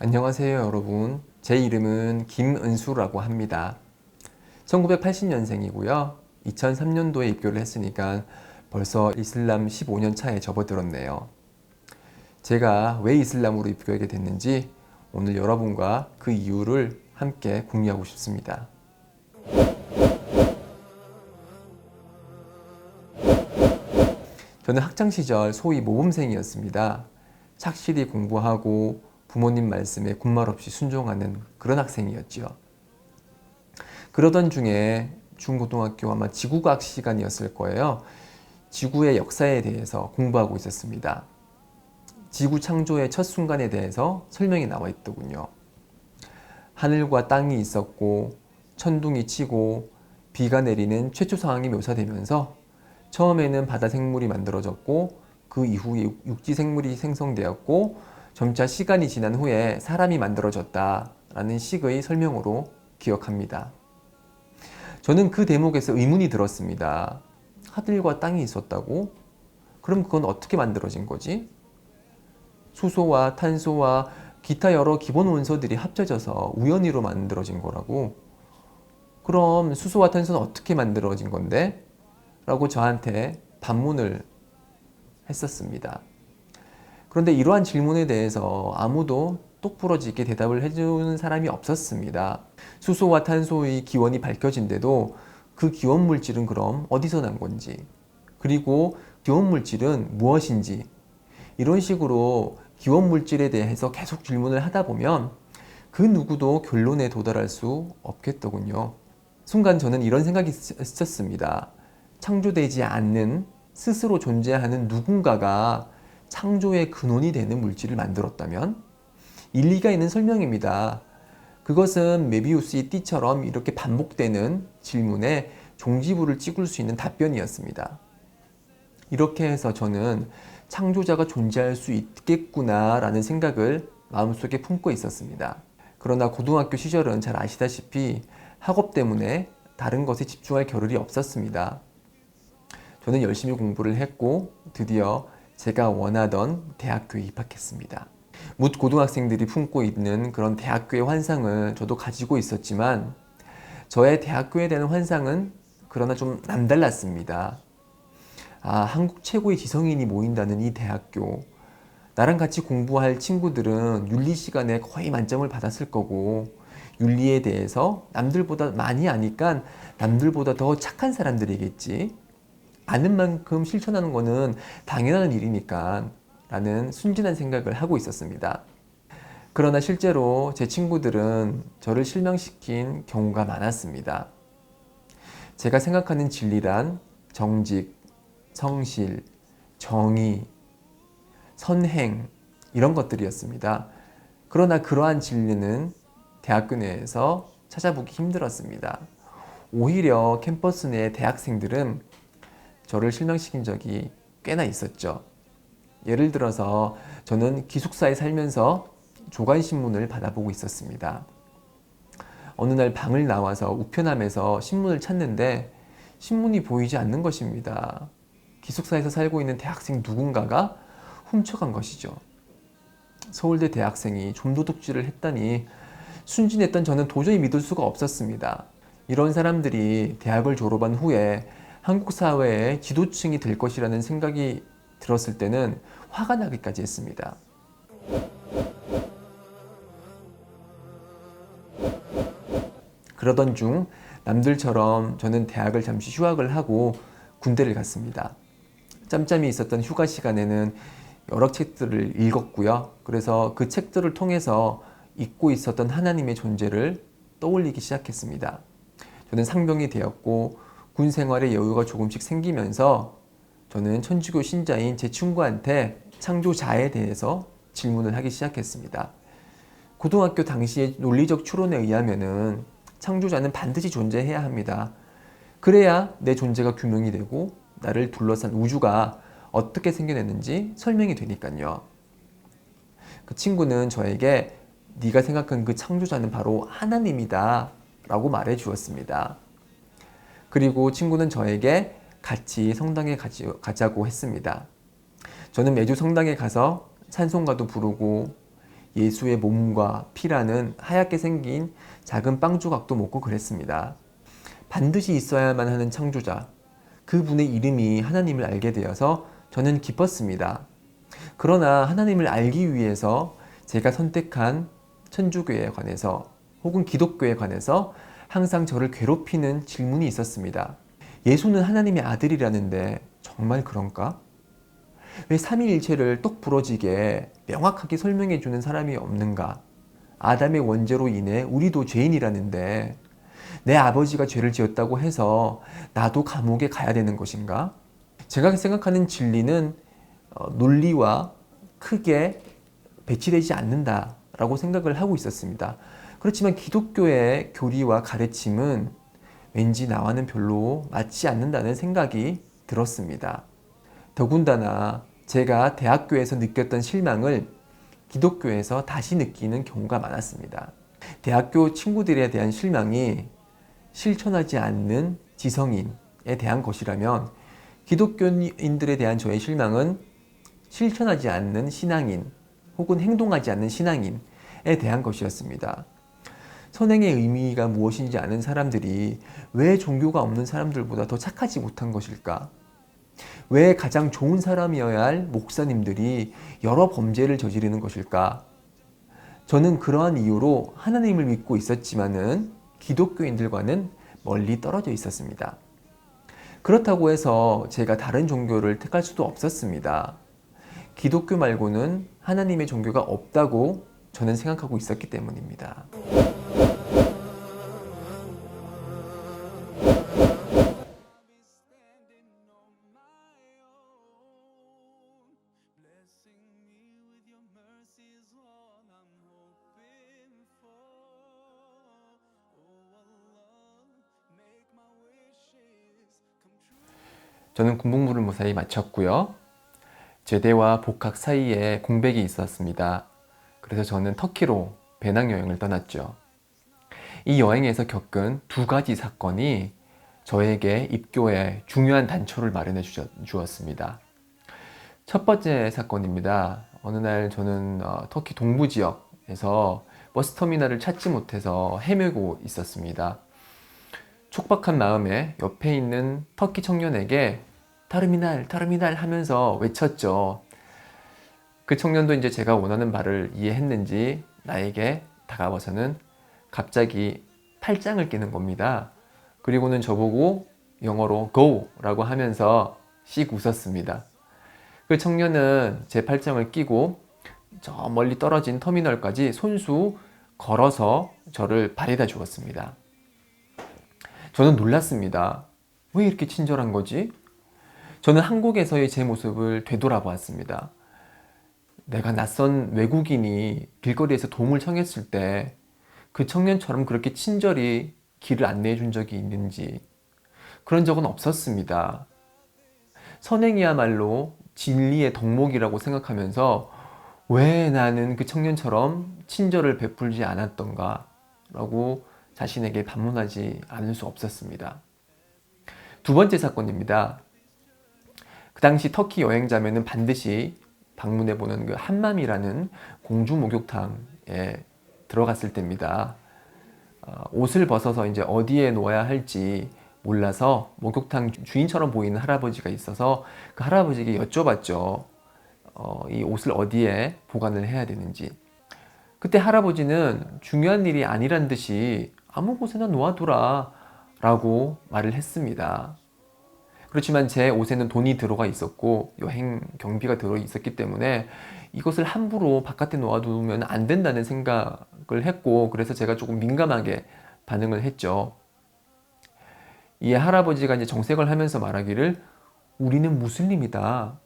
안녕하세요 여러분, 제 이름은 김은수라고 합니다. 1980년생이고요 2003년도에 입교를 했으니까 벌써 이슬람 15년 차에 접어들었네요. 제가 왜 이슬람으로 입교하게 됐는지 오늘 여러분과 그 이유를 함께 공유하고 싶습니다. 저는 학창시절 소위 모범생이었습니다. 착실히 공부하고 부모님 말씀에 군말 없이 순종하는 그런 학생이었죠. 그러던 중에 중고등학교 아마 지구과학 시간이었을 거예요. 지구의 역사에 대해서 공부하고 있었습니다. 지구 창조의 첫 순간에 대해서 설명이 나와 있더군요. 하늘과 땅이 있었고 천둥이 치고 비가 내리는 최초 상황이 묘사되면서 처음에는 바다 생물이 만들어졌고 그 이후에 육지 생물이 생성되었고 점차 시간이 지난 후에 사람이 만들어졌다라는 식의 설명으로 기억합니다. 저는 그 대목에서 의문이 들었습니다. 하늘과 땅이 있었다고? 그럼 그건 어떻게 만들어진 거지? 수소와 탄소와 기타 여러 기본 원소들이 합쳐져서 우연히로 만들어진 거라고? 그럼 수소와 탄소는 어떻게 만들어진 건데? 라고 저한테 반문을 했었습니다. 그런데 이러한 질문에 대해서 아무도 똑부러지게 대답을 해주는 사람이 없었습니다. 수소와 탄소의 기원이 밝혀진데도 그 기원 물질은 그럼 어디서 난 건지, 그리고 기원 물질은 무엇인지, 이런 식으로 기원 물질에 대해서 계속 질문을 하다 보면 그 누구도 결론에 도달할 수 없겠더군요. 순간 저는 이런 생각이 스쳤습니다. 창조되지 않는 스스로 존재하는 누군가가 창조의 근원이 되는 물질을 만들었다면? 일리가 있는 설명입니다. 그것은 메비우스의 띠처럼 이렇게 반복되는 질문에 종지부를 찍을 수 있는 답변이었습니다. 이렇게 해서 저는 창조자가 존재할 수 있겠구나 라는 생각을 마음속에 품고 있었습니다. 그러나 고등학교 시절은 잘 아시다시피 학업 때문에 다른 것에 집중할 겨를이 없었습니다. 저는 열심히 공부를 했고 드디어 제가 원하던 대학교에 입학했습니다. 묻 고등학생들이 품고 있는 그런 대학교의 환상을 저도 가지고 있었지만 저의 대학교에 대한 환상은 그러나 좀 남달랐습니다. 한국 최고의 지성인이 모인다는 이 대학교, 나랑 같이 공부할 친구들은 윤리 시간에 거의 만점을 받았을 거고 윤리에 대해서 남들보다 많이 아니까 남들보다 더 착한 사람들이겠지, 아는 만큼 실천하는 거는 당연한 일이니까 라는 순진한 생각을 하고 있었습니다. 그러나 실제로 제 친구들은 저를 실망시킨 경우가 많았습니다. 제가 생각하는 진리란 정직, 성실, 정의, 선행 이런 것들이었습니다. 그러나 그러한 진리는 대학교 내에서 찾아보기 힘들었습니다. 오히려 캠퍼스 내 대학생들은 저를 실망시킨 적이 꽤나 있었죠. 예를 들어서 저는 기숙사에 살면서 조간신문을 받아보고 있었습니다. 어느 날 방을 나와서 우편함에서 신문을 찾는데 신문이 보이지 않는 것입니다. 기숙사에서 살고 있는 대학생 누군가가 훔쳐간 것이죠. 서울대 대학생이 좀도둑질을 했다니 순진했던 저는 도저히 믿을 수가 없었습니다. 이런 사람들이 대학을 졸업한 후에 한국 사회의 지도층이 될 것이라는 생각이 들었을 때는 화가 나기까지 했습니다. 그러던 중 남들처럼 저는 대학을 잠시 휴학을 하고 군대를 갔습니다. 짬짬이 있었던 휴가 시간에는 여러 책들을 읽었고요. 그래서 그 책들을 통해서 잊고 있었던 하나님의 존재를 떠올리기 시작했습니다. 저는 상병이 되었고 군 생활의 여유가 조금씩 생기면서 저는 천주교 신자인 제 친구한테 창조자에 대해서 질문을 하기 시작했습니다. 고등학교 당시의 논리적 추론에 의하면은 창조자는 반드시 존재해야 합니다. 그래야 내 존재가 규명이 되고 나를 둘러싼 우주가 어떻게 생겨났는지 설명이 되니까요. 그 친구는 저에게 네가 생각한 그 창조자는 바로 하나님이다 라고 말해 주었습니다. 그리고 친구는 저에게 같이 성당에 가자고 했습니다. 저는 매주 성당에 가서 찬송가도 부르고 예수의 몸과 피라는 하얗게 생긴 작은 빵 조각도 먹고 그랬습니다. 반드시 있어야만 하는 창조자, 그분의 이름이 하나님을 알게 되어서 저는 기뻤습니다. 그러나 하나님을 알기 위해서 제가 선택한 천주교에 관해서 혹은 기독교에 관해서 항상 저를 괴롭히는 질문이 있었습니다. 예수는 하나님의 아들이라는데 정말 그런가? 왜 삼위일체를 똑 부러지게 명확하게 설명해 주는 사람이 없는가? 아담의 원죄로 인해 우리도 죄인이라는데 내 아버지가 죄를 지었다고 해서 나도 감옥에 가야 되는 것인가? 제가 생각하는 진리는 논리와 크게 배치되지 않는다라고 생각을 하고 있었습니다. 그렇지만 기독교의 교리와 가르침은 왠지 나와는 별로 맞지 않는다는 생각이 들었습니다. 더군다나 제가 대학교에서 느꼈던 실망을 기독교에서 다시 느끼는 경우가 많았습니다. 대학교 친구들에 대한 실망이 실천하지 않는 지성인에 대한 것이라면 기독교인들에 대한 저의 실망은 실천하지 않는 신앙인 혹은 행동하지 않는 신앙인에 대한 것이었습니다. 선행의 의미가 무엇인지 아는 사람들이 왜 종교가 없는 사람들보다 더 착하지 못한 것일까? 왜 가장 좋은 사람이어야 할 목사님들이 여러 범죄를 저지르는 것일까? 저는 그러한 이유로 하나님을 믿고 있었지만은 기독교인들과는 멀리 떨어져 있었습니다. 그렇다고 해서 제가 다른 종교를 택할 수도 없었습니다. 기독교 말고는 하나님의 종교가 없다고 저는 생각하고 있었기 때문입니다. 저는 군복무를 무사히 마쳤고요. 제대와 복학 사이에 공백이 있었습니다. 그래서 저는 터키로 배낭여행을 떠났죠. 이 여행에서 겪은 두 가지 사건이 저에게 입교에 중요한 단초를 마련해 주었습니다. 첫 번째 사건입니다. 어느 날 저는 터키 동부 지역에서 버스터미널을 찾지 못해서 헤매고 있었습니다. 촉박한 마음에 옆에 있는 터키 청년에게 타르미날 하면서 외쳤죠. 그 청년도 이제 제가 원하는 말을 이해했는지 나에게 다가와서는 갑자기 팔짱을 끼는 겁니다. 그리고는 저보고 영어로 go 라고 하면서 씩 웃었습니다. 그 청년은 제 팔짱을 끼고 저 멀리 떨어진 터미널까지 손수 걸어서 저를 바래다 주었습니다. 저는 놀랐습니다. 왜 이렇게 친절한 거지? 저는 한국에서의 제 모습을 되돌아보았습니다. 내가 낯선 외국인이 길거리에서 도움을 청했을 때 그 청년처럼 그렇게 친절히 길을 안내해 준 적이 있는지 그런 적은 없었습니다. 선행이야말로 진리의 덕목이라고 생각하면서 왜 나는 그 청년처럼 친절을 베풀지 않았던가 라고 자신에게 반문하지 않을 수 없었습니다. 두 번째 사건입니다. 그 당시 터키 여행자면은 반드시 방문해보는 그 함맘이라는 공주 목욕탕에 들어갔을 때입니다. 옷을 벗어서 이제 어디에 놓아야 할지 몰라서 목욕탕 주인처럼 보이는 할아버지가 있어서 그 할아버지에게 여쭤봤죠. 이 옷을 어디에 보관을 해야 되는지. 그때 할아버지는 중요한 일이 아니란 듯이 아무 곳에나 놓아두라 라고 말을 했습니다. 그렇지만 제 옷에는 돈이 들어가 있었고 여행 경비가 들어 있었기 때문에 이것을 함부로 바깥에 놓아두면 안 된다는 생각을 했고, 그래서 제가 조금 민감하게 반응을 했죠. 이에 할아버지가 이제 정색을 하면서 말하기를 우리는 무슬림이다.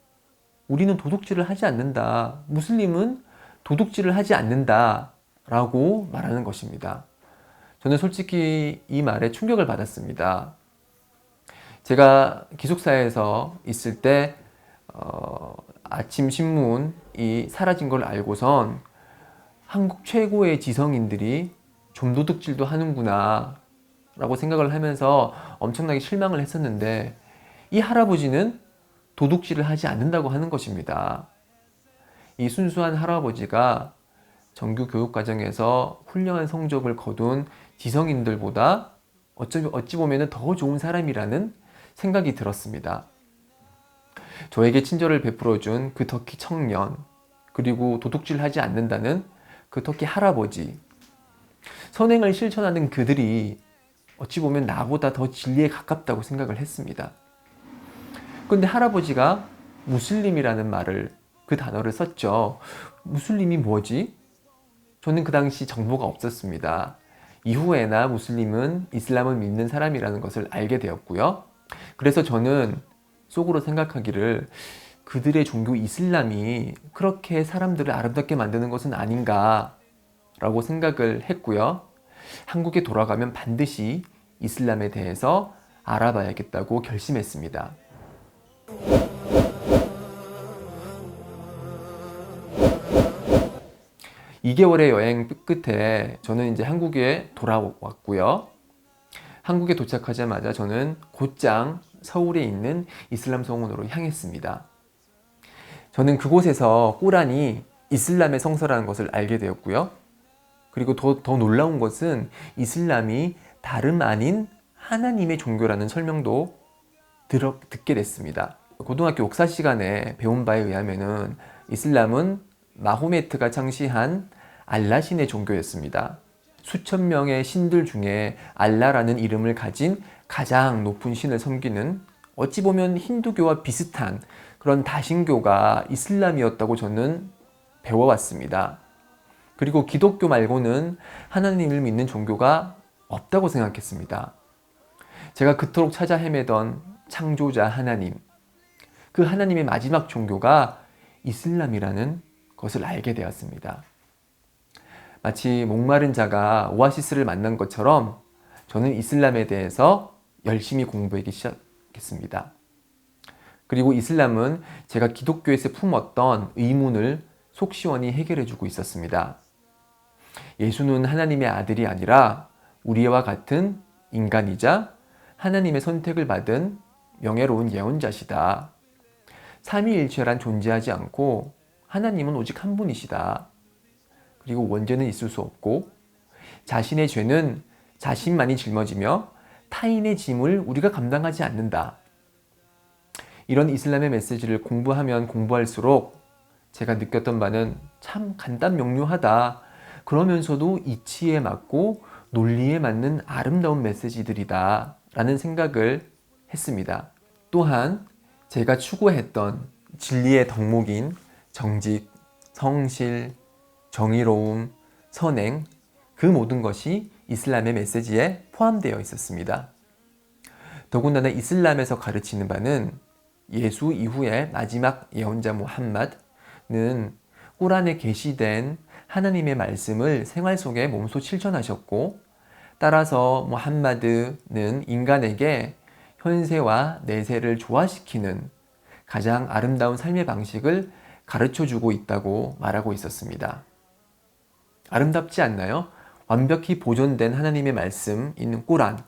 우리는 도둑질을 하지 않는다. 무슬림은 도둑질을 하지 않는다. 라고 말하는 것입니다. 저는 솔직히 이 말에 충격을 받았습니다. 제가 기숙사에서 있을 때 아침 신문이 사라진 걸 알고선 한국 최고의 지성인들이 좀도둑질도 하는구나 라고 생각을 하면서 엄청나게 실망을 했었는데, 이 할아버지는 도둑질을 하지 않는다고 하는 것입니다. 이 순수한 할아버지가 정규 교육 과정에서 훌륭한 성적을 거둔 지성인들보다 어찌 보면 더 좋은 사람이라는 생각이 들었습니다. 저에게 친절을 베풀어준 그 터키 청년, 그리고 도둑질하지 않는다는 그 터키 할아버지, 선행을 실천하는 그들이 어찌 보면 나보다 더 진리에 가깝다고 생각을 했습니다. 그런데 할아버지가 무슬림이라는 그 단어를 썼죠. 무슬림이 뭐지? 저는 그 당시 정보가 없었습니다. 이후에나 무슬림은 이슬람을 믿는 사람이라는 것을 알게 되었고요. 그래서 저는 속으로 생각하기를, 그들의 종교 이슬람이 그렇게 사람들을 아름답게 만드는 것은 아닌가 라고 생각을 했고요. 한국에 돌아가면 반드시 이슬람에 대해서 알아봐야겠다고 결심했습니다. 2개월의 여행 끝에 저는 이제 한국에 돌아왔고요. 한국에 도착하자마자 저는 곧장 서울에 있는 이슬람 성원으로 향했습니다. 저는 그곳에서 꾸란이 이슬람의 성서라는 것을 알게 되었고요. 그리고 더 놀라운 것은 이슬람이 다름 아닌 하나님의 종교라는 설명도 듣게 됐습니다. 고등학교 역사 시간에 배운 바에 의하면은 이슬람은 마호메트가 창시한 알라신의 종교였습니다. 수천 명의 신들 중에 알라라는 이름을 가진 가장 높은 신을 섬기는, 어찌 보면 힌두교와 비슷한 그런 다신교가 이슬람이었다고 저는 배워왔습니다. 그리고 기독교 말고는 하나님을 믿는 종교가 없다고 생각했습니다. 제가 그토록 찾아 헤매던 창조자 하나님, 그 하나님의 마지막 종교가 이슬람이라는 것을 알게 되었습니다. 마치 목마른 자가 오아시스를 만난 것처럼 저는 이슬람에 대해서 열심히 공부하기 시작했습니다. 그리고 이슬람은 제가 기독교에서 품었던 의문을 속 시원히 해결해주고 있었습니다. 예수는 하나님의 아들이 아니라 우리와 같은 인간이자 하나님의 선택을 받은 명예로운 예언자시다. 삼위일체란 존재하지 않고 하나님은 오직 한 분이시다. 그리고 원죄는 있을 수 없고 자신의 죄는 자신만이 짊어지며 타인의 짐을 우리가 감당하지 않는다. 이런 이슬람의 메시지를 공부하면 공부할수록 제가 느꼈던 바는 참 간단명료하다. 그러면서도 이치에 맞고 논리에 맞는 아름다운 메시지들이다 라는 생각을 했습니다. 또한 제가 추구했던 진리의 덕목인 정직, 성실, 정의로움, 선행, 그 모든 것이 이슬람의 메시지에 포함되어 있었습니다. 더군다나 이슬람에서 가르치는 바는 예수 이후의 마지막 예언자 무함마드는 꾸란에 게시된 하나님의 말씀을 생활 속에 몸소 실천하셨고, 따라서 무함마드는 인간에게 현세와 내세를 조화시키는 가장 아름다운 삶의 방식을 가르쳐주고 있다고 말하고 있었습니다. 아름답지 않나요? 완벽히 보존된 하나님의 말씀인 꾸란,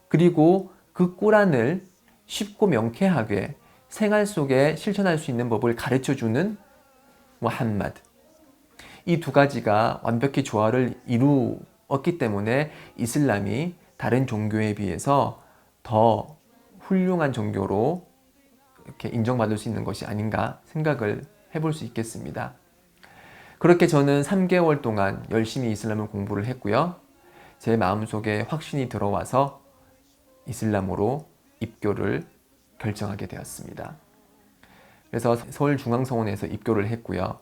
그리고 그 꾸란을 쉽고 명쾌하게 생활 속에 실천할 수 있는 법을 가르쳐주는 무함마드. 이 두 가지가 완벽히 조화를 이루었기 때문에 이슬람이 다른 종교에 비해서 더 훌륭한 종교로 이렇게 인정받을 수 있는 것이 아닌가 생각을 해볼 수 있겠습니다. 그렇게 저는 3개월 동안 열심히 이슬람을 공부를 했고요. 제 마음속에 확신이 들어와서 이슬람으로 입교를 결정하게 되었습니다. 그래서 서울중앙성원에서 입교를 했고요.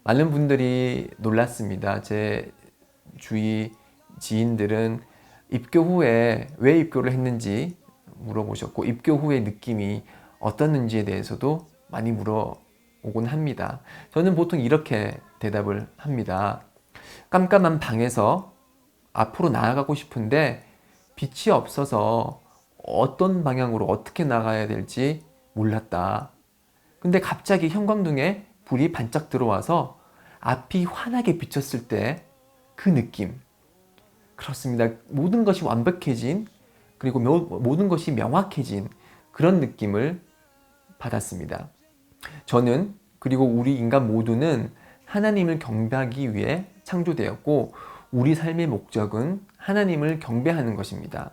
많은 분들이 놀랐습니다. 제 주위 지인들은 입교 후에 왜 입교를 했는지 물어보셨고, 입교 후의 느낌이 어떻는지에 대해서도 많이 물어보곤 합니다. 저는 보통 이렇게 대답을 합니다. 깜깜한 방에서 앞으로 나아가고 싶은데 빛이 없어서 어떤 방향으로 어떻게 나가야 될지 몰랐다. 근데 갑자기 형광등에 불이 반짝 들어와서 앞이 환하게 비쳤을 때 그 느낌. 그렇습니다. 모든 것이 완벽해진, 그리고 모든 것이 명확해진 그런 느낌을 받았습니다. 저는, 그리고 우리 인간 모두는 하나님을 경배하기 위해 창조되었고, 우리 삶의 목적은 하나님을 경배하는 것입니다.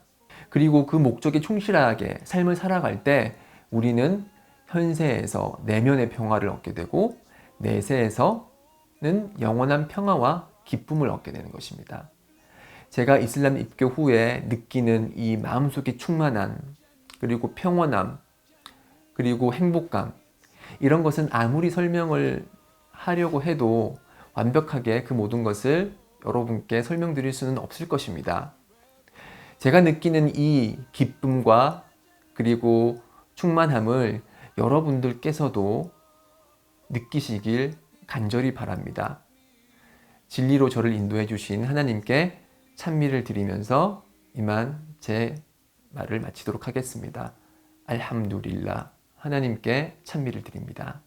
그리고 그 목적에 충실하게 삶을 살아갈 때 우리는 현세에서 내면의 평화를 얻게 되고, 내세에서는 영원한 평화와 기쁨을 얻게 되는 것입니다. 제가 이슬람 입교 후에 느끼는 이 마음속의 충만함, 그리고 평온함, 그리고 행복감, 이런 것은 아무리 설명을 하려고 해도 완벽하게 그 모든 것을 여러분께 설명드릴 수는 없을 것입니다. 제가 느끼는 이 기쁨과 그리고 충만함을 여러분들께서도 느끼시길 간절히 바랍니다. 진리로 저를 인도해 주신 하나님께 찬미를 드리면서 이만 제 말을 마치도록 하겠습니다. 알함두릴라. 하나님께 찬미를 드립니다.